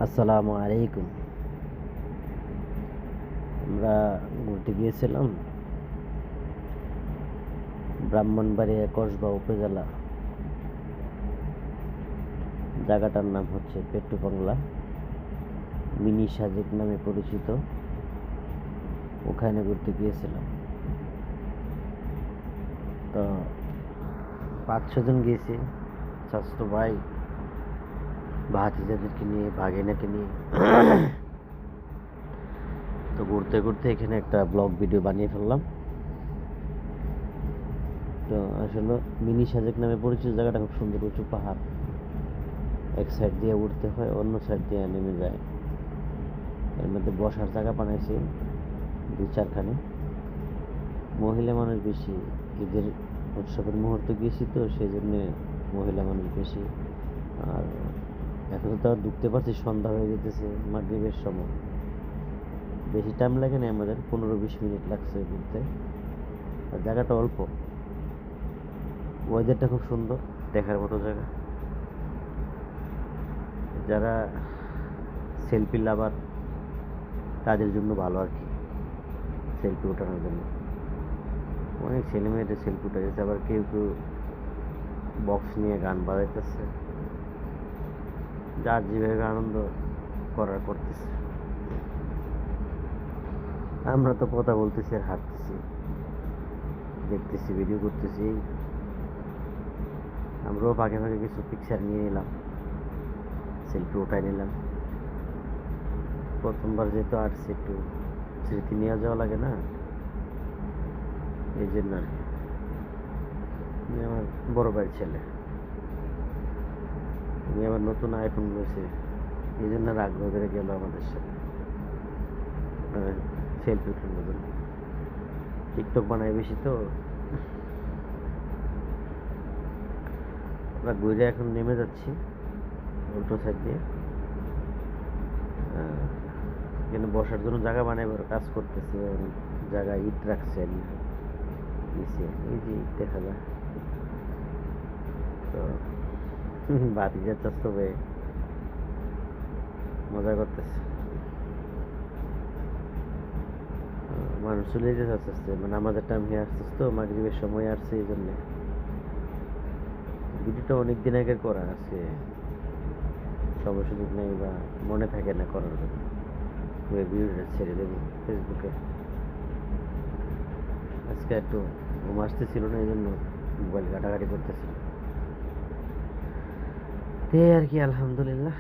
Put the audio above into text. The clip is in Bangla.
আসসালামু আলাইকুম। আমরা ঘুরতে গিয়েছিলাম ব্রাহ্মণবাড়িয়া কসবা উপজেলা। জায়গাটার নাম হচ্ছে পেট্টুবাংলা, মিনি সাজেক নামে পরিচিত। ওখানে ঘুরতে গিয়েছিলাম। তো 5-6 জন গিয়েছি, স্বাস্থ্য ভাই, ভাতিজাদেরকে নিয়ে, ভাগিনাকে নিয়ে। তো ঘুরতে ঘুরতে এখানে একটা ব্লগ ভিডিও বানিয়ে ফেললাম। তো আসলে মিনি সাজেক নামে পরিচিত জায়গাটা খুব সুন্দর, উঁচু পাহাড়, এক সাইড দিয়ে উঠতে হয়, অন্য সাইড দিয়ে নেমে যায়। এর মধ্যে বসার জায়গা বানাইছে 2-4খানে। মহিলা মানুষ বেশি, ঈদের উৎসবের মুহূর্তে গিয়েছি তো সেই জন্য মহিলা মানুষ বেশি। আর এখন তো আর ঢুকতে পারছি, সন্ধ্যা হয়ে যেতেছে, মাগরিবের সময়। বেশি টাইম লাগে না, আমাদের 15-20 মিনিট লাগছে ঘুরতে। আর জায়গাটা অল্প, ওয়েদারটা খুব সুন্দর, দেখার মতো জায়গা। যারা সেলফি লাভার তাদের জন্য ভালো আর কি, সেলফি ওঠানোর জন্য। অনেক ছেলে মেয়েদের সেলফি উঠে গেছে, আবার কেউ কেউ বক্স নিয়ে গান বাজাইতেছে, যার যেভাবে আনন্দ করার করতেছে। আমরা তো কথা বলতেছি আর হাঁটতেছি, দেখতেছি, ভিডিও করতেছি। আমরাও ফাঁকে ফাঁকে কিছু পিকচার নিয়ে নিলাম, সেলফি উঠাই নিলাম। প্রথমবার যেহেতু আসছি, একটু স্মৃতি নিয়ে যাওয়া লাগে না, এই জন্য আর কি। আমার বড় ভাইয়ের ছেলে, উনি আবার নতুন আইফোন রয়েছে, এই জন্য আগ্রহ করে গেল আমাদের সাথে সেলফি উঠানোর জন্য। টিকটক বানায় বেশি তো। আমরা ঘুরে এখন নেমে যাচ্ছি উল্টো সাইড দিয়ে। এখানে বসার জন্য জায়গা বানাইবার কাজ করতেছে, জায়গায় ইট রাখছেন নিচে, এই যে ইট দেখা যায়। তো বাতি যাচ্ছে, তবে মজা করতেছে। মানুষ চলে যেতে আস্তে আস্তে, মানে আমাদের টাইম হয়ে আসতেছে তো, মাগরিবের সময় আসছে, এই জন্যে। ভিডিওটা অনেক দিন আগের করা আছে, সময় সুযোগ নেই বা মনে থাকে না করার জন্য। ভিডিওটা ছেড়ে দেবো ফেসবুকে। আজকে একটু ঘুম আসতেছিল না, এই জন্য মোবাইল ঘাটাঘাটি করতেছিল। আর কি, আলহামদুলিল্লাহ।